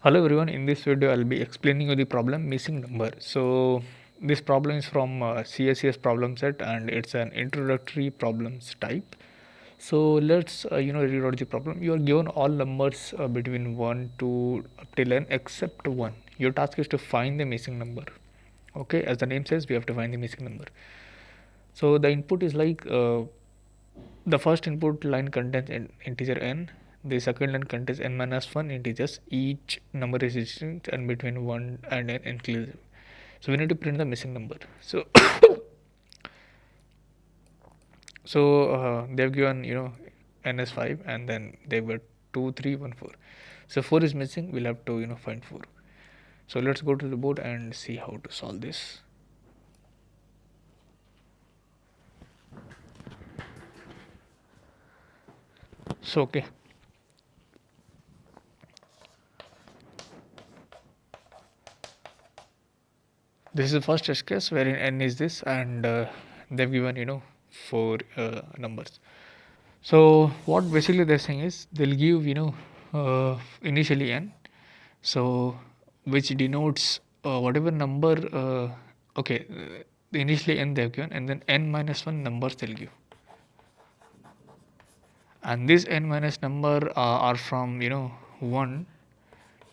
Hello everyone, in this video I'll be explaining you the problem missing number. So this problem is from CSES problem set and it's an introductory problems type. So let's read out the problem. You are given all numbers between 1 to up till n except 1. Your task is to find the missing number. Okay, as the name says, we have to find the missing number. So the input is like the first input line contains an integer n, the second line contains n minus 1 integers, each number is distinct and between 1 and n inclusive. So we need to print the missing number. So they've given n is 5 and then they've got 2 3 1 4. So 4 is missing, we'll have to find 4. So let's go to the board and see how to solve this. So okay, this is the first test case wherein n is this and they've given 4 numbers. So what basically they're saying is they'll give initially n, so which denotes whatever number initially n they've given and then n minus 1 numbers they'll give, and this n minus number are from 1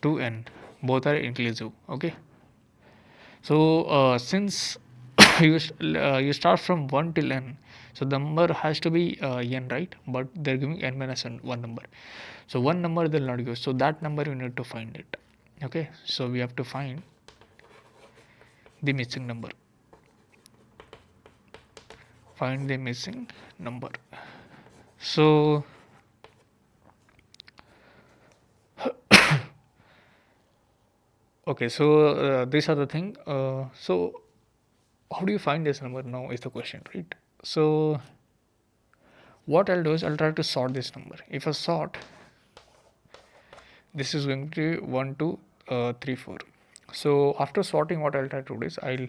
to n, both are inclusive. Okay, so since you start from 1 till n, so the number has to be n, right? But they're giving n minus 1 number, so one number they'll not give, so that number you need to find it. Okay, so we have to find the missing number. Find the missing number. So okay, so these are the thing. So how do you find this number now is the question, right? So what I'll do is I'll try to sort this number. If I sort, this is going to be 1 2 3 4. So after sorting, what I'll try to do is I'll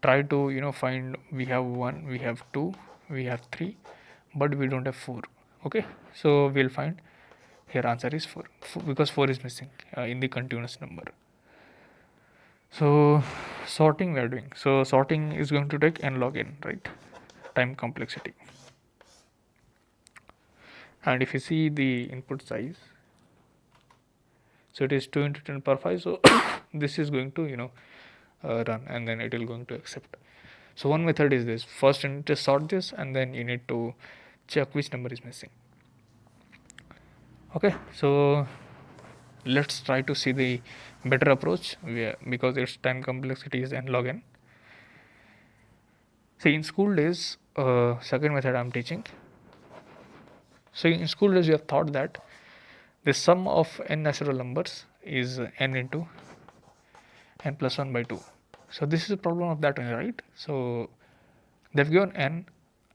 try to find, we have 1, we have 2, we have 3, but we don't have 4. Okay, so we'll find here answer is 4, because 4 is missing in the continuous number. So sorting we are doing, so sorting is going to take n log n, right? Time complexity. And if you see the input size, so it is 2 into 10 power 5, so this is going to run and then it will going to accept. So one method is this: first you need to sort this and then you need to check which number is missing. Okay, so let's try to see the better approach because its time complexity is n log n. See, in school days, second method I'm teaching. So in school days, you have thought that the sum of n natural numbers is n into n plus 1 by 2. So this is a problem of that one, right? So they've given n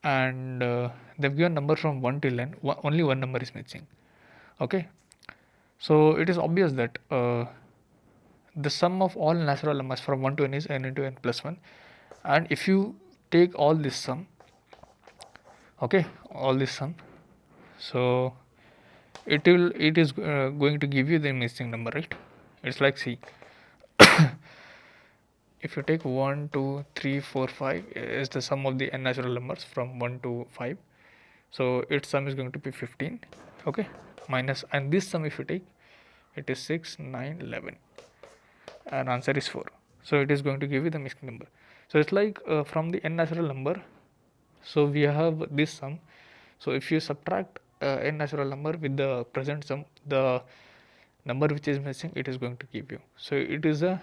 and they've given number from 1 till n. Only one number is missing. Okay, so it is obvious that the sum of all natural numbers from 1 to n is n into n plus 1, and if you take all this sum, okay, all this sum, so it is going to give you the missing number, right? It's like, see, if you take 1 2 3 4 5 is the sum of the n natural numbers from 1 to 5, so its sum is going to be 15. Okay, minus, and this sum if you take, it is 6 9 11 and answer is 4, so it is going to give you the missing number. So it's like from the n natural number, so we have this sum, so if you subtract n natural number with the present sum, the number which is missing, it is going to give you. So it is a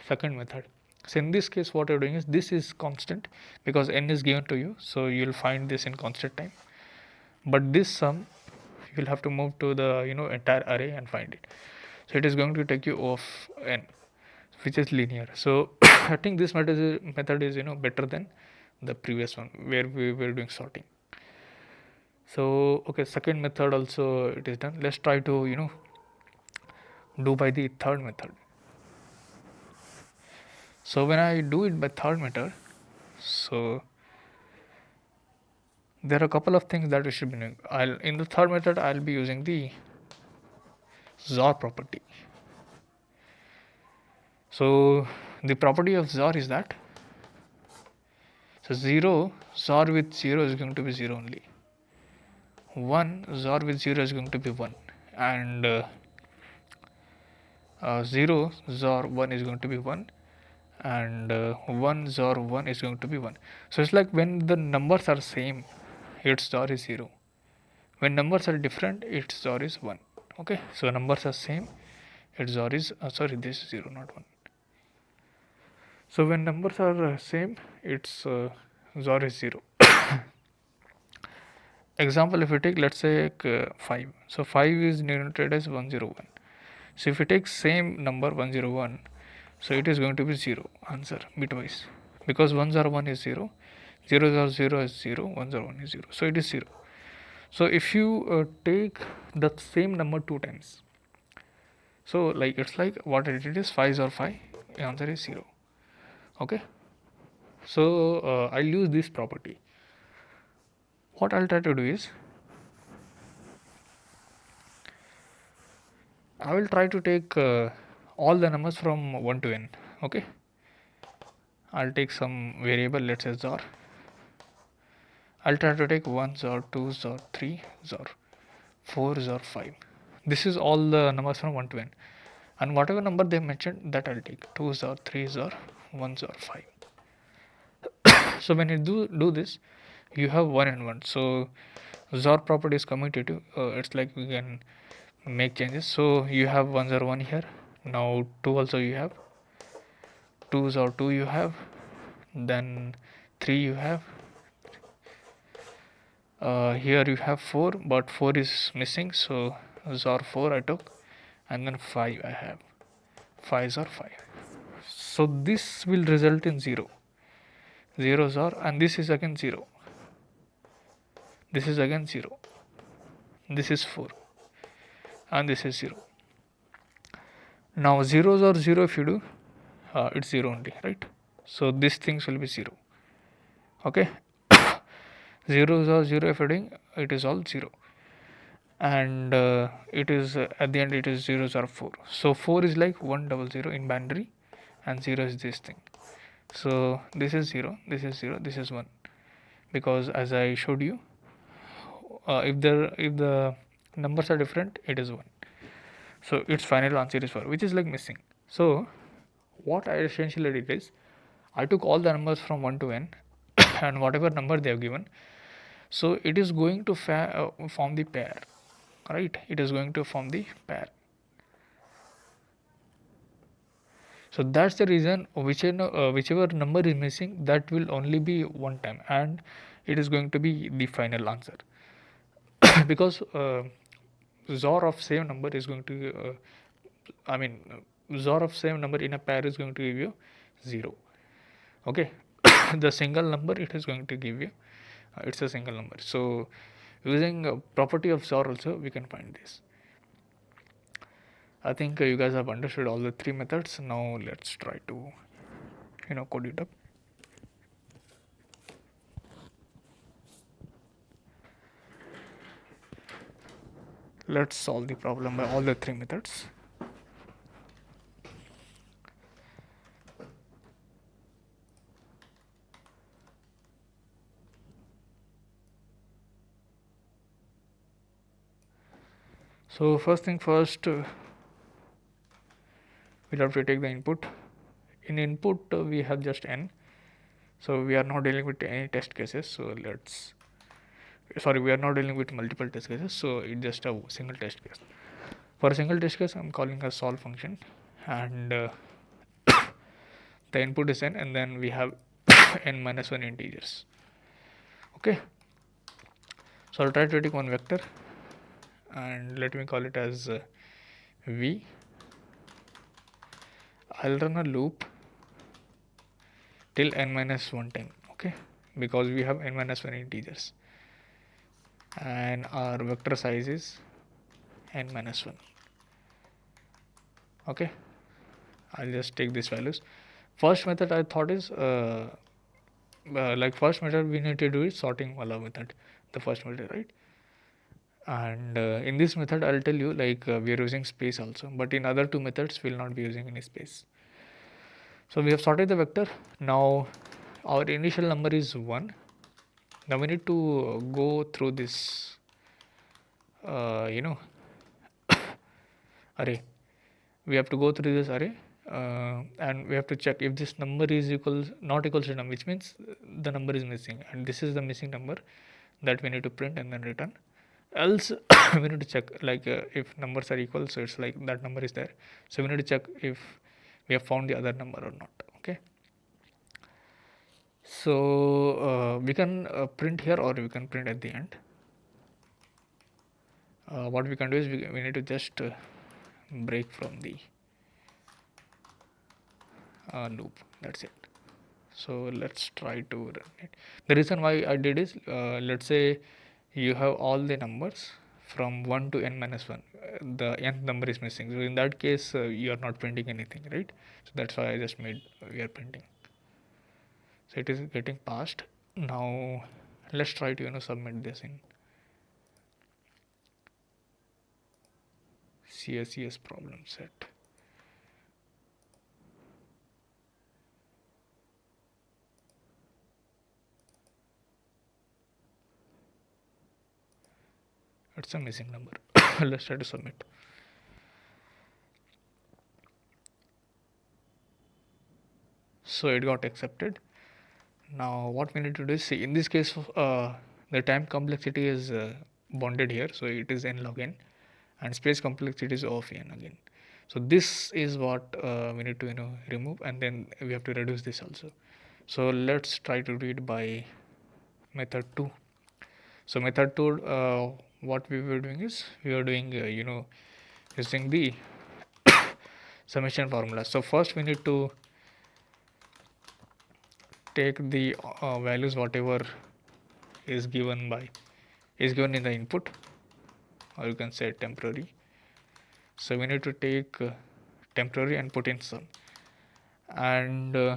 second method. So in this case, what you're doing is, this is constant because n is given to you, so you'll find this in constant time, but this sum you'll have to move to the entire array and find it. So it is going to take you off n, which is linear. So I think this method is better than the previous one where we were doing sorting. So okay, second method also it is done. Let's try to do by the third method. So when I do it by third method, so there are a couple of things that we should be doing. In the third method I'll be using the XOR property. So the property of XOR is that, so 0 XOR with 0 is going to be 0 only, 1 XOR with 0 is going to be 1, and 0 XOR 1 is going to be 1, and 1 XOR 1 is going to be 1. So it's like when the numbers are same, its XOR is 0. When numbers are different, its XOR is 1. Okay, so numbers are same, its XOR is sorry, this is 0, not 1. So when numbers are same, its XOR is 0. Example, if we take, let's say 5, so 5 is denoted as 101. So if we take same number 101, so it is going to be 0 answer bitwise, because 101 is 0, 000 is 0, 101 is 0, so it is 0. So if you take the same number two times, so like it's like what it is 5 or 5, the answer is 0. Okay, so I'll use this property. What I'll try to do is, I will try to take all the numbers from 1 to n. Okay, I'll take some variable, let's say XOR. I'll try to take 1 XOR, 2 XOR, 3 XOR, 4 XOR, 5. This is all the numbers from 1 to n, and whatever number they mentioned, that I'll take 2 XOR, 3 XOR, 1 XOR, 5. So when you do this, you have 1 and 1. So XOR property is commutative. It's like we can make changes. So you have 1 XOR 1 here. Now 2 also you have. 2 XOR 2 you have. Then 3 you have. Here you have 4, but 4 is missing. So XOR 4 I took. And then 5 I have. 5 XOR 5. So this will result in 0. 0 XOR, and this is again 0. This is again 0. This is 4. And this is 0. Now 0s or 0 if you do, it's 0 only, right? So these things will be 0. Okay, 0s or 0 if you're doing, it is all 0. And it is at the end it is 0s or 4. So 4 is like 100 in binary, and 0 is this thing. So this is 0, this is 0, this is 1, because as I showed you, if the numbers are different, it is 1. So its final answer is 4, which is like missing. So what I essentially did is, I took all the numbers from 1 to n and whatever number they have given, so it is going to form the pair, right? It is going to form the pair. So that's the reason whichever number is missing, that will only be one time, and it is going to be the final answer. Because XOR of same number is going to XOR of same number in a pair is going to give you 0. Okay, the single number it is going to give you, it's a single number. So using property of XOR also we can find this. I think you guys have understood all the three methods. Now let's try to code it up. Let's solve the problem by all the three methods. So first thing first, we'll have to take the input. In input we have just n, so we are not dealing with any test cases. So we are not dealing with multiple test cases, so it's just a single test case. For a single test case, I'm calling a solve function, and the input is n, and then we have n minus 1 integers. Okay, so I'll try to take one vector, and let me call it as v. I'll run a loop till n minus 1 time. Okay, because we have n minus 1 integers, and our vector size is n minus 1. Okay, I'll just take these values. First method I thought is like first method we need to do is sorting wala method, the first method, right? And in this method I'll tell you, like we are using space also, but in other two methods we'll not be using any space. So we have sorted the vector. Now our initial number is 1. Now we need to go through this you know array. We have to go through this array, and we have to check if this number is not equals to number, which means the number is missing, and this is the missing number that we need to print and then return. Else we need to check, like, if numbers are equal, so it's like that number is there, so we need to check if we have found the other number or not. Okay, so we can print here, or we can print at the end. What we can do is we need to just break from the loop. That's it. So let's try to run it. The reason why I did is, let's say you have all the numbers from 1 to n minus 1. The nth number is missing, so in that case you are not printing anything, right? So that's why I just made we are printing. So it is getting passed. Now let's try to submit this in CSES problem set. It's a missing number. Let's try to submit. So it got accepted. Now what we need to do is, see, in this case the time complexity is bounded here, so it is n log n, and space complexity is O of n again. So this is what we need to remove, and then we have to reduce this also. So let's try to read by method 2. So method 2, what we were doing is we are doing using the summation formula. So first we need to take the values whatever is given in the input, or you can say temporary. So we need to take temporary and put in sum, and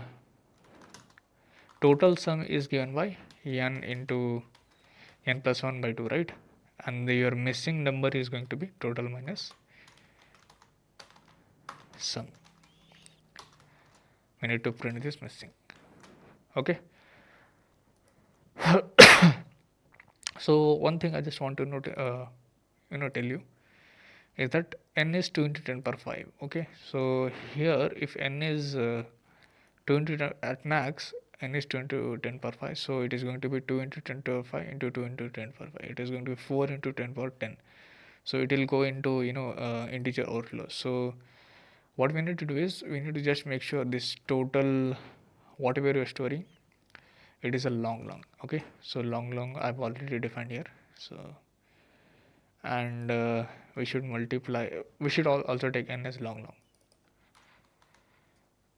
total sum is given by n into n plus 1 by 2, right? And your missing number is going to be total minus sum. We need to print this missing. Okay. So one thing I just want to tell you is that n is 2 into 10 power 5. Okay, so here if n is 2 into 10 at max, n is 2 into 10 power 5, so it is going to be 2 into 10 power 5 into 2 into 10 power 5. It is going to be 4 into 10 power 10. So it will go into integer overflow. So what we need to do is we need to just make sure this total whatever you are storing, it is a long. Okay, so long I've already defined here. So, and we should multiply, we should also take n as long,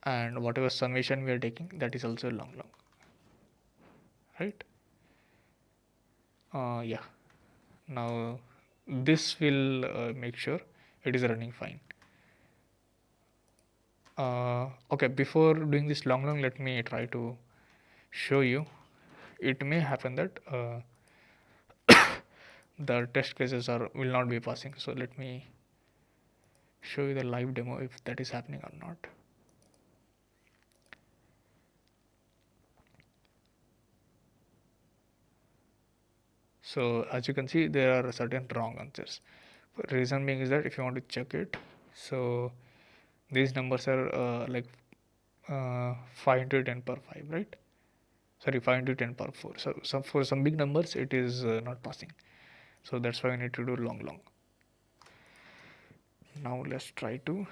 and whatever summation we are taking, that is also long, right? Yeah, now this will make sure it is running fine. Okay, before doing this long, let me try to show you. It may happen that the test cases will not be passing, so let me show you the live demo if that is happening or not. So as you can see, there are certain wrong answers. Reason being is that if you want to check it, so these numbers are like 5 into 10 power 5, right? Sorry, 5 into 10 power 4. So for some big numbers it is not passing, so that's why we need to do long. Now let's try to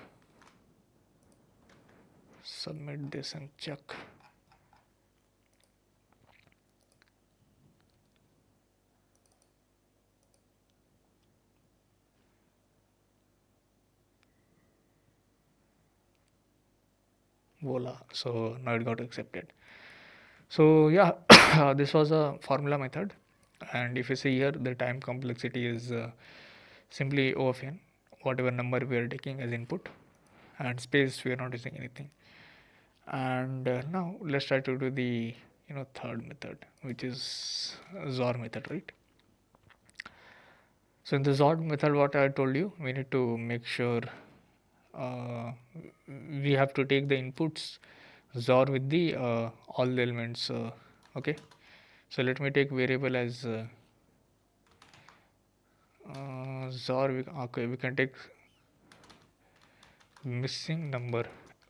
submit this and check. Voila, so now it got accepted. So yeah, this was a formula method, and if you see here, the time complexity is simply O of n, whatever number we are taking as input, and space we are not using anything. And now let's try to do the third method, which is XOR method, right? So in the XOR method, what I told you, we need to make sure uh, we have to take the inputs XOR with the all the elements. Okay, so let me take variable as XOR. Okay, we can take missing number.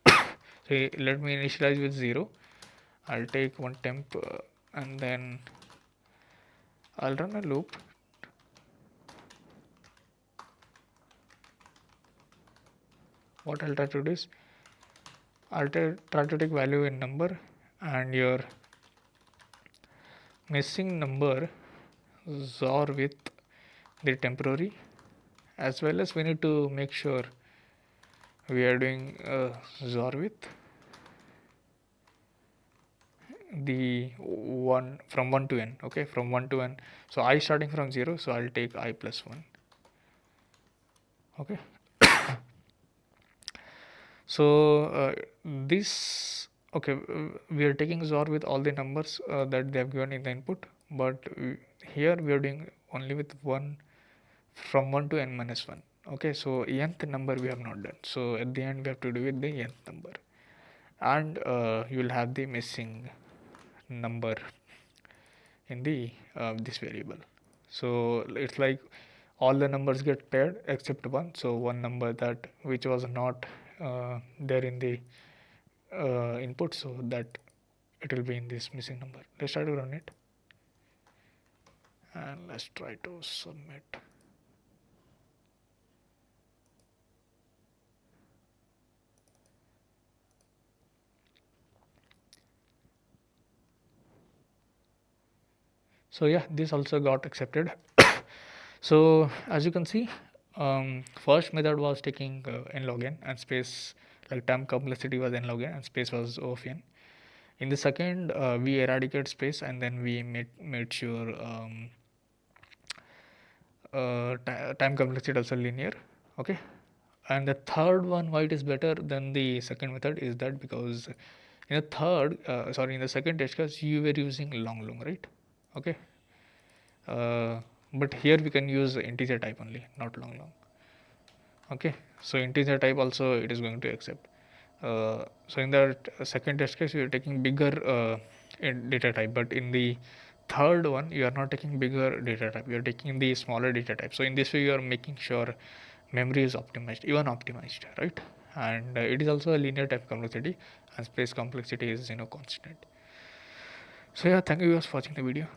So let me initialize with 0. I'll take one temp and then I'll run a loop. What I'll try to do is I'll try to take value in number, and your missing number XOR with the temporary, as well as we need to make sure we are doing XOR with the 1 from 1 to n. Okay, from 1 to n. So I starting from 0, so I'll take I plus 1. Okay, so this, okay, we are taking XOR with all the numbers that they have given in the input, but here we are doing only with 1 from 1 to n minus 1. Okay, so nth number we have not done, so at the end we have to do with the nth number, and you will have the missing number in the this variable. So it's like all the numbers get paired except one, so one number that which was not there in the input, so that it will be in this missing number. Let's try to run it and let's try to submit. So yeah, this also got accepted. So as you can see, first method was taking n log n and space, like term complexity was n log n and space was O of n. In the second, we eradicate space and then we made sure time complexity also linear. Okay, and the third one, why it is better than the second method is that because in the in the second test case you were using long, right? Okay, but here we can use integer type only, not long. Okay, so integer type also it is going to accept. So in the second test case you are taking bigger data type, but in the third one you are not taking bigger data type, you are taking the smaller data type. So in this way you are making sure memory is optimized, even optimized, right? And it is also a linear type complexity, and space complexity is constant. So yeah, thank you guys for watching the video.